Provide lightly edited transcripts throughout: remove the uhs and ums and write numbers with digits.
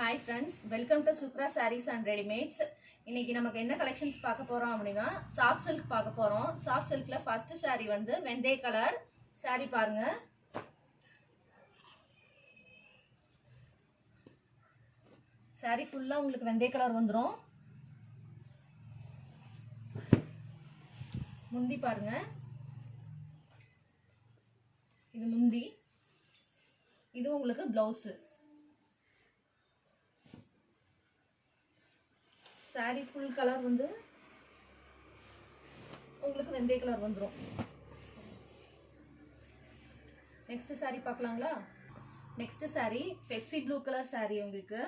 Hi friends, welcome to Supra Sarees and Readymades. இன்னைக்கு நமக்கு என்ன கலெக்ஷன்ஸ் பார்க்க போறோம் அப்படினா சாஃப்ட் silk பார்க்க போறோம். சாஃப்ட் silkல ஃபர்ஸ்ட் saree வந்து வெந்தய கலர் saree பாருங்க. saree ஃபுல்லா உங்களுக்கு வெந்தய கலர் வந்துரும். முந்தி பாருங்க. இது முந்தி. இது உங்களுக்கு ப்ளவுஸ். saree full color வந்து உங்களுக்கு வெந்தய கலர் வந்துரும். நெக்ஸ்ட் saree பார்க்கலாங்களா? Next saree Pepsi blue colour saree உங்களுக்கு.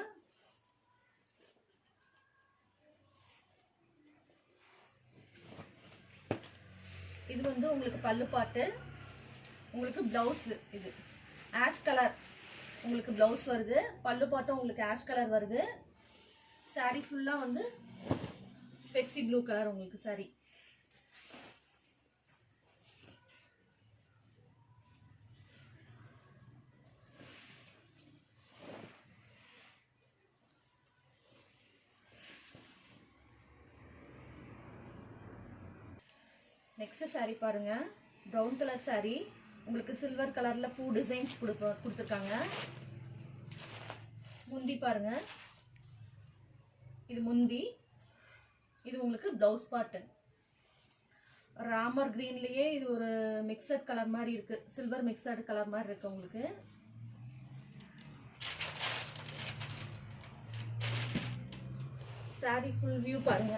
இது வந்து உங்களுக்கு பல்லு பாட்டு. உங்களுக்கு ப்ளவுஸ் இது ஆஷ் கலர் உங்களுக்கு ப்ளவுஸ் வருது. பல்லு பாட்டும் உங்களுக்கு ஆஷ் கலர் வருது. saree ஃபுல்லா வந்து பெப்சி ப்ளூ கலர் உங்களுக்கு saree. நெக்ஸ்ட் saree பாருங்க. Brown colour saree. உங்களுக்கு சில்வர் கலர்ல பூ டிசைன்ஸ் கொடுத்திருக்காங்க. முந்தி பாருங்க. இது முந்தி. இது உங்களுக்கு ப்ளவுஸ் பார்ட். ராமர் கிரீன்லயே இது ஒரு மிக்ஸட் கலர் மாதிரி இருக்கு. சில்வர் மிக்ஸட் கலர் மாதிரி இருக்கு உங்களுக்கு. saree full view பாருங்க.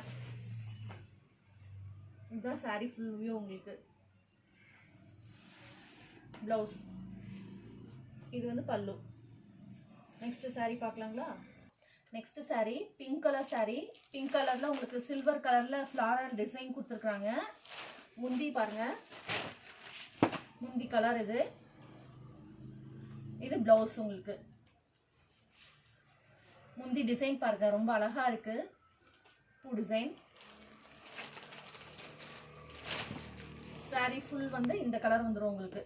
இதுதான் saree full view உங்களுக்கு. ப்ளவுஸ். இது வந்து பல்லு. நெக்ஸ்ட் saree பார்க்கலாங்களா? Next saree pink colour saree. Pink கலர்ல உங்களுக்கு சில்வர் கலர்ல ஃப்ளாரல் டிசைன் கொடுத்துருக்காங்க. முந்தி பாருங்க. முந்தி கலர் இது. இது ப்ளவுஸ் உங்களுக்கு. முந்தி டிசைன் பாருங்க ரொம்ப அழகா இருக்கு. பூ டிசைன். saree full வந்து இந்த கலர் வந்துரும் உங்களுக்கு.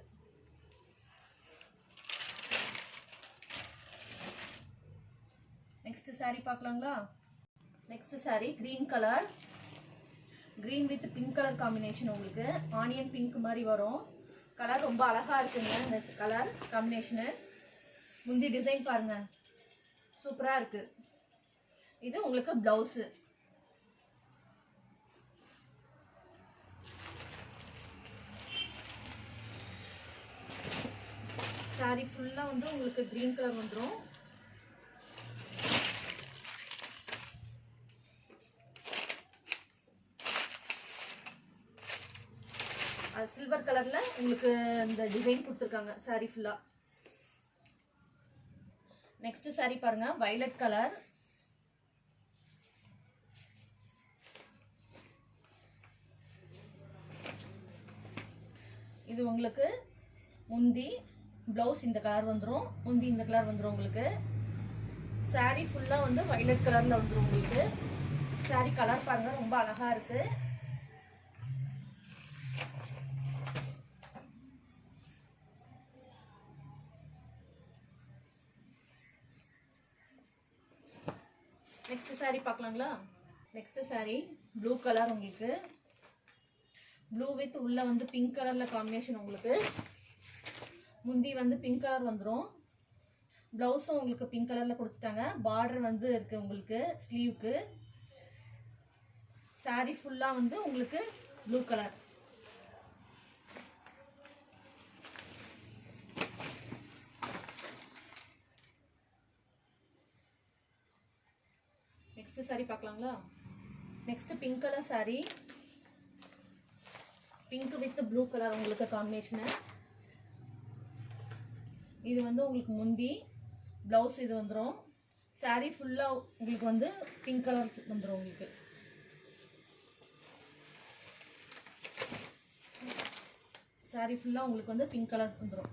நெக்ஸ்ட் saree பார்க்கலாங்களா? Next saree green colour. green with pink colour combination உங்களுக்கு. ஆனியன் பிங்க் மாதிரி வரும். கலர் ரொம்ப அழகா இருக்குங்க இந்த கலர் காம்பினேஷன். முந்தி டிசைன் பாருங்க. சூப்பரா இருக்கு. இது உங்களுக்கு ப்ளவுஸ். saree ஃபுல்லா வந்து உங்களுக்கு green கலர் வந்துரும். சில்வர் கலர்ல உங்களுக்கு இந்த டிசைன் கொடுத்திருக்காங்க saree ஃபுல்லா. நெக்ஸ்ட் saree பாருங்க violet கலர். இது உங்களுக்கு முந்தி. ப்ளவுஸ் இந்த கலர் வந்துரும். முந்தி இந்த கலர் வந்துரும் உங்களுக்கு. saree ஃபுல்லா வந்து violet கலர்ல வந்துரும் உங்களுக்கு. saree கலர் பாருங்க ரொம்ப அழகா இருக்கு. நெக்ஸ்ட் saree பார்க்கலாங்களா? நெக்ஸ்ட் saree ப்ளூ கலர் உங்களுக்கு. ப்ளூ வித் உள்ள வந்து பிங்க் கலர்ல காம்பினேஷன் உங்களுக்கு. முந்தி வந்து பிங்க் கலர் வந்துரும். ப்ளவுஸும் உங்களுக்கு பிங்க் கலர்ல கொடுத்துட்டாங்க. பார்டர் வந்து இருக்கு உங்களுக்கு ஸ்லீவுக்கு. saree ஃபுல்லா வந்து உங்களுக்கு ப்ளூ கலர். நெக்ஸ்ட் saree பார்க்கலாங்களா? Next pink colour saree. Pink with blue colour உங்களுக்கு காம்பினேஷன். இது வந்து உங்களுக்கு முந்தி. ப்ளவுஸ் இது வந்துரும். saree ஃபுல்லா உங்களுக்கு வந்து பிங்க் கலர் வந்துரும் உங்களுக்கு. saree ஃபுல்லா உங்களுக்கு வந்து பிங்க் கலர் வந்துரும்.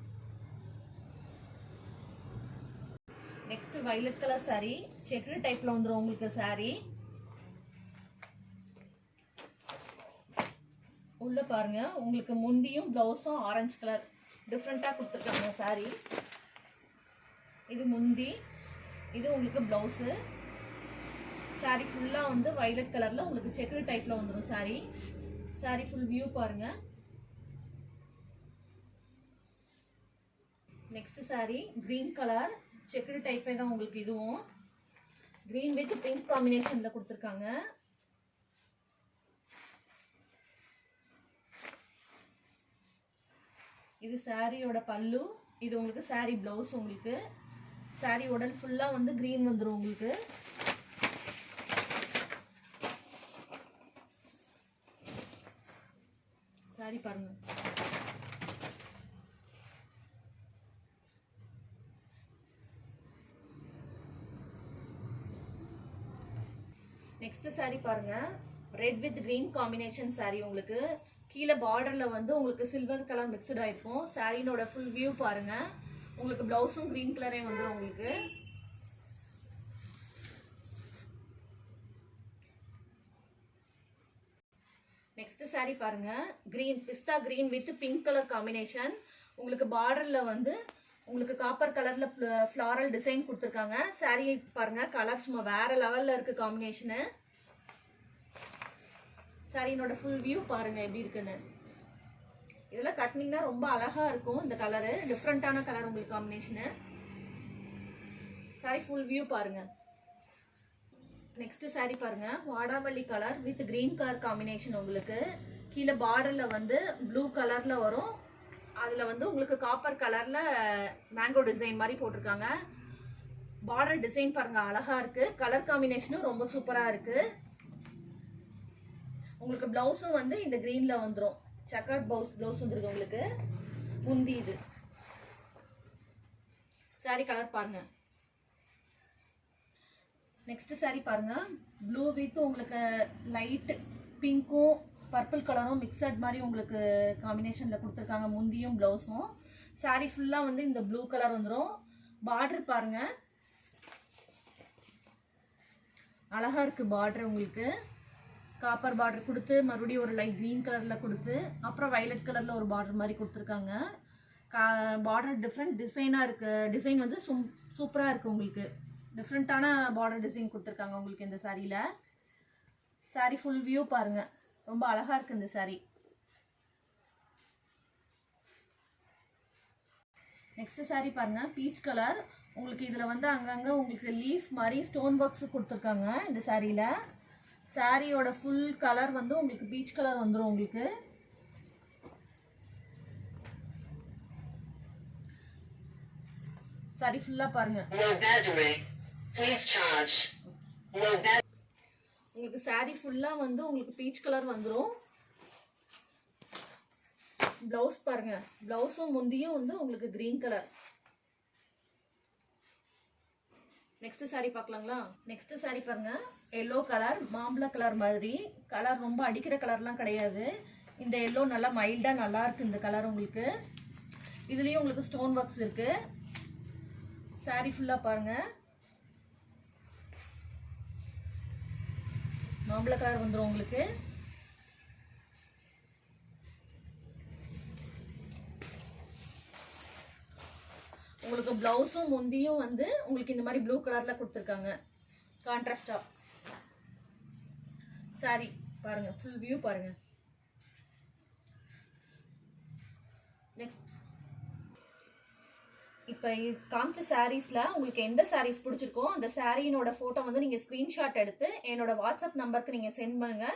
Next violet colour saree. Checked டைப்ல வந்துரும் உங்களுக்கு saree. உள்ள பாருங்க உங்களுக்கு முந்தியும் ப்ளவுஸும் ஆரஞ்சு கலர் டிஃபரெண்டா கொடுத்திருக்காங்க saree. இது முந்தி. இது உங்களுக்கு ப்ளவுஸு. சாரி ஃபுல்லாக வந்து வயலட் கலரில் உங்களுக்கு செக்குடு டைப்பில் வந்துடும் சாரி. சாரி ஃபுல் வியூ பாருங்கள். Next saree green colour checked டைப்பே தான் உங்களுக்கு. இதுவும் க்ரீன் வித் பிங்க் காம்பினேஷனில் கொடுத்துருக்காங்க. இது சாரியோட பல்லு. இது உங்களுக்கு சாரி ப்ளவுஸ். உங்களுக்கு சாரி உடல் ஃபுல்லாக வந்து க்ரீன் வந்துடும் உங்களுக்கு. சாரி பாருங்க. நெக்ஸ்ட் சாரி பாருங்க. Red with green combination sorry. உங்களுக்கு கீழே பார்டர்ல வந்து உங்களுக்கு சில்வர் கலர் மிக்ஸ்ட் ஆயிருக்கும். சாரியோட ஃபுல் வியூ பாருங்க. உங்களுக்கு பிளவுஸும் கிரீன் கலரே வந்துடும் உங்களுக்கு. நெக்ஸ்ட் சாரி பாருங்க. கிரீன் பிஸ்தா green with pink colour combination. உங்களுக்கு பார்டர்ல வந்து உங்களுக்கு காப்பர் கலர்ல ஃப்ளாரல் டிசைன் கொடுத்துருக்காங்க. சாரி பாருங்க, கலர் சும்மா வேற லெவல்ல இருக்கு காம்பினேஷனு. சாரியோட ஃபுல் வியூ பாருங்க எப்படி இருக்குன்னு. இதெல்லாம் கட்டினீங்கன்னா ரொம்ப அழகா இருக்கும். இந்த கலரு டிஃப்ரெண்டான கலர் உங்களுக்கு காம்பினேஷனு. சாரி ஃபுல் வியூ பாருங்க. நெக்ஸ்ட் சாரி பாருங்க. வாடாமல்லி colour with green colour combination. உங்களுக்கு கீழே பார்டர்ல வந்து ப்ளூ கலர்ல வரும். அதுல வந்து உங்களுக்கு காப்பர் கலர்ல மேங்கோ டிசைன் மாதிரி போட்டிருக்காங்க. பார்டர் டிசைன் பாருங்க அழகா இருக்கு. கலர் காம்பினேஷனும் ரொம்ப சூப்பரா இருக்கு. உங்களுக்கு பிளவுஸும் வந்து இந்த கிரீன்ல வந்துடும். சக்கர்ட் பிளவுஸ் வந்துருக்கு உங்களுக்கு. முந்தி இது சாரி கலர் பாருங்க. நெக்ஸ்ட் சாரி பாருங்க. ப்ளூ வித் உங்களுக்கு லைட் பிங்க்கும் பர்பிள் கலரும் மிக்சட் மாதிரி உங்களுக்கு காம்பினேஷன்ல கொடுத்துருக்காங்க. முந்தியும் பிளவுஸும். சாரி ஃபுல்லா வந்து இந்த ப்ளூ கலர் வந்துடும். பார்டர் பாருங்க அழகா இருக்கு. பார்டர் உங்களுக்கு காப்பர் பார்டர் கொடுத்து மறுபடியும் ஒரு லைட் கிரீன் கலர்ல கொடுத்து அப்புறம் வயலட் கலர்ல ஒரு பார்டர் மாதிரி கொடுத்துருக்காங்க. பார்டர் டிஃப்ரெண்ட் டிசைனா இருக்கு. டிசைன் வந்து சூப்பரா இருக்கு. உங்களுக்கு டிஃப்ரெண்டான பார்டர் டிசைன் கொடுத்துருக்காங்க உங்களுக்கு இந்த சாரியில. சாரி ஃபுல் வியூ பாருங்க. ரொம்ப அழகா இருக்கு இந்த சாரி. நெக்ஸ்ட் சாரி பாருங்க. Peach colour. உங்களுக்கு இதுல வந்து அங்கங்க உங்களுக்கு லீஃப் மாதிரி ஸ்டோன் ஒர்க்ஸ் கொடுத்துருக்காங்க இந்த சாரியில. சாரியோட ஃபுல் கலர் வந்து உங்களுக்கு பீச் கலர் வந்துடும் உங்களுக்கு. சாரி ஃபுல்லா பாருங்க. உங்களுக்கு சாரி ஃபுல்லா வந்து உங்களுக்கு பீச் கலர் வந்துடும். பிளவுஸ் பாருங்க. பிளவுஸும் முந்தியும் வந்து உங்களுக்கு கிரீன் கலர். நெக்ஸ்ட் சாரி பார்க்கலாங்களா? நெக்ஸ்ட் சாரி பாருங்க. எல்லோ கலர் மாம்பழ கலர் மாதிரி. கலர் ரொம்ப அடிக்கிற கலர்லாம் கிடையாது. இந்த எல்லோ நல்லா மைல்டா நல்லா இருக்கு இந்த கலர் உங்களுக்கு. இதுலயும் உங்களுக்கு ஸ்டோன் ஒர்க்ஸ் இருக்கு. சாரி ஃபுல்லா பாருங்க. மாம்பழ கலர் வந்துடும் உங்களுக்கு. உங்களுக்கு பிளவுஸும் முந்தியும் வந்து உங்களுக்கு இந்த மாதிரி ப்ளூ கலர்ல கொடுத்துருக்காங்க கான்ட்ராஸ்டா. சாரி பாருங்க ஃபுல் வியூ பாருங்க. நெக்ஸ்ட் இப்போ காமிச்ச சாரீஸ்ல உங்களுக்கு எந்த சாரீஸ் பிடிச்சிருக்கோ அந்த சாரியினோட போட்டோ வந்து நீங்க ஸ்கிரீன்ஷாட் எடுத்து என்னோட வாட்ஸ்அப் நம்பருக்கு நீங்க சென்ட் பண்ணுங்க.